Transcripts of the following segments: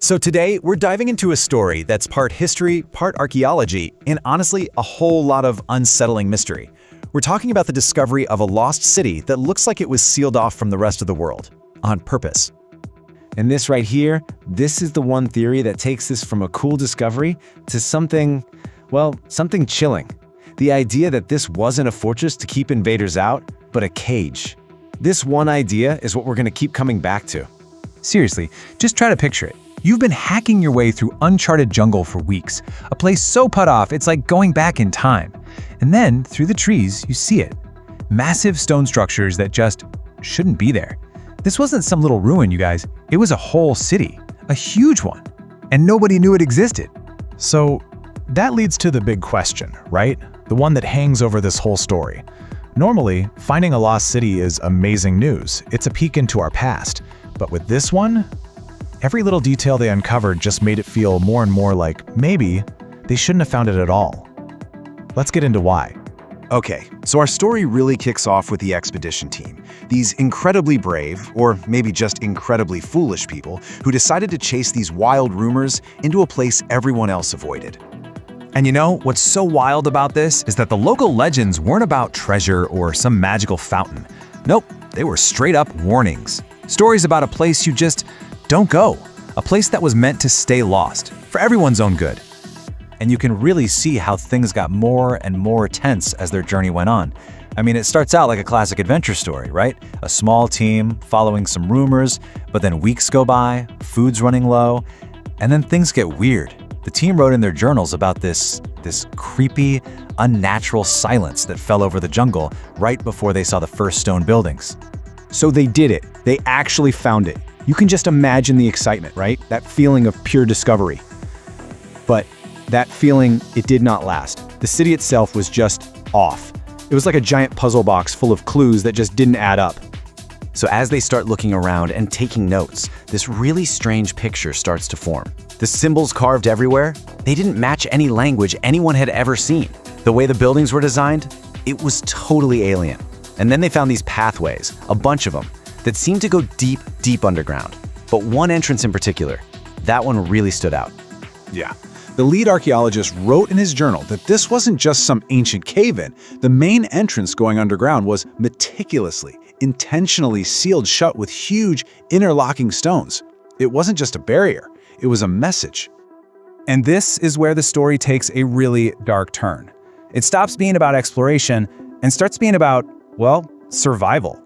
So today, we're diving into a story that's part history, part archaeology, and honestly, a whole lot of unsettling mystery. We're talking about the discovery of a lost city that looks like it was sealed off from the rest of the world, on purpose. And this right here, this is the one theory that takes this from a cool discovery to something, well, something chilling. The idea that this wasn't a fortress to keep invaders out, but a cage. This one idea is what we're gonna keep coming back to. Seriously, just try to picture it. You've been hacking your way through uncharted jungle for weeks, a place so cut off it's like going back in time. And then, through the trees, you see it. Massive stone structures that just shouldn't be there. This wasn't some little ruin, you guys. It was a whole city, a huge one. And nobody knew it existed. So that leads to the big question, right? The one that hangs over this whole story. Normally, finding a lost city is amazing news. It's a peek into our past. But with this one, every little detail they uncovered just made it feel more and more like maybe they shouldn't have found it at all. Let's get into why. Okay, so our story really kicks off with the expedition team. These incredibly brave, or maybe just incredibly foolish people who decided to chase these wild rumors into a place everyone else avoided. And you know, what's so wild about this is that the local legends weren't about treasure or some magical fountain. Nope, they were straight up warnings. Stories about a place you just don't go. A place that was meant to stay lost, for everyone's own good. And you can really see how things got more and more tense as their journey went on. I mean, it starts out like a classic adventure story, right? A small team following some rumors, but then weeks go by, food's running low, and then things get weird. The team wrote in their journals about this creepy, unnatural silence that fell over the jungle right before they saw the first stone buildings. So they did it. They actually found it. You can just imagine the excitement, right? That feeling of pure discovery. But that feeling, it did not last. The city itself was just off. It was like a giant puzzle box full of clues that just didn't add up. So as they start looking around and taking notes, this really strange picture starts to form. The symbols carved everywhere, they didn't match any language anyone had ever seen. The way the buildings were designed, it was totally alien. And then they found these pathways, a bunch of them, that seemed to go deep, deep underground. But one entrance in particular, that one really stood out. Yeah. The lead archaeologist wrote in his journal that this wasn't just some ancient cave-in. The main entrance going underground was meticulously, intentionally sealed shut with huge, interlocking stones. It wasn't just a barrier, it was a message. And this is where the story takes a really dark turn. It stops being about exploration and starts being about, well, survival.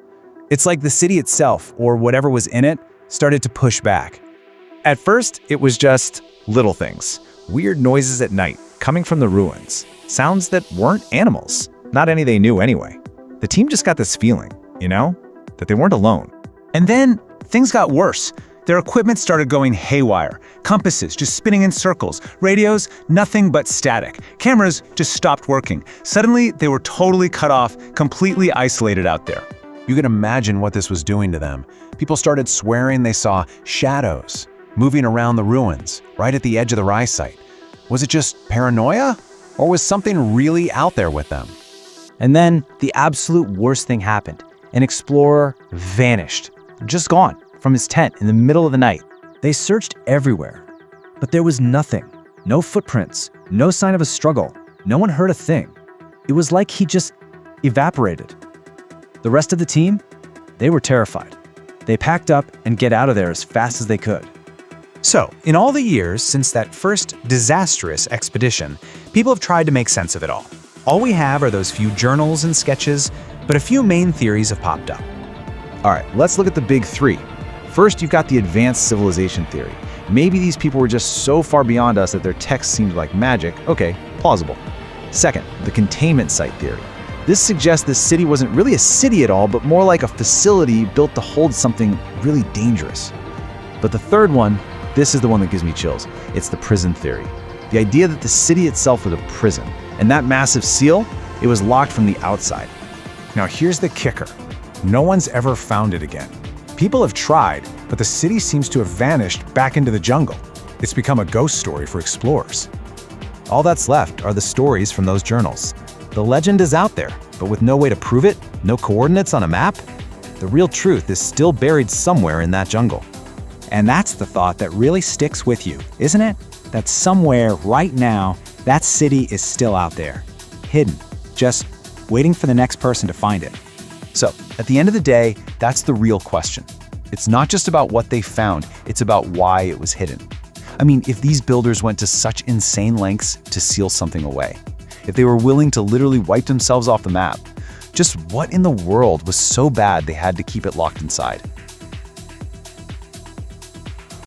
It's like the city itself, or whatever was in it, started to push back. At first, it was just little things. Weird noises at night, coming from the ruins. Sounds that weren't animals. Not any they knew anyway. The team just got this feeling, you know, that they weren't alone. And then, things got worse. Their equipment started going haywire. Compasses just spinning in circles. Radios, nothing but static. Cameras just stopped working. Suddenly, they were totally cut off, completely isolated out there. You can imagine what this was doing to them. People started swearing they saw shadows moving around the ruins, right at the edge of the rise site. Was it just paranoia? Or was something really out there with them? And then the absolute worst thing happened. An explorer vanished, just gone from his tent in the middle of the night. They searched everywhere, but there was nothing. No footprints, no sign of a struggle. No one heard a thing. It was like he just evaporated. The rest of the team, they were terrified. They packed up and get out of there as fast as they could. So, in all the years since that first disastrous expedition, people have tried to make sense of it all. All we have are those few journals and sketches, but a few main theories have popped up. All right, let's look at the big three. First, you've got the advanced civilization theory. Maybe these people were just so far beyond us that their text seemed like magic. Okay, plausible. Second, the containment site theory. This suggests this city wasn't really a city at all, but more like a facility built to hold something really dangerous. But the third one, this is the one that gives me chills. It's the prison theory. The idea that the city itself was a prison, and that massive seal, it was locked from the outside. Now here's the kicker. No one's ever found it again. People have tried, but the city seems to have vanished back into the jungle. It's become a ghost story for explorers. All that's left are the stories from those journals. The legend is out there, but with no way to prove it, no coordinates on a map, the real truth is still buried somewhere in that jungle. And that's the thought that really sticks with you, isn't it? That somewhere right now, that city is still out there, hidden, just waiting for the next person to find it. So, at the end of the day, that's the real question. It's not just about what they found, it's about why it was hidden. I mean, if these builders went to such insane lengths to seal something away, if they were willing to literally wipe themselves off the map, just what in the world was so bad they had to keep it locked inside?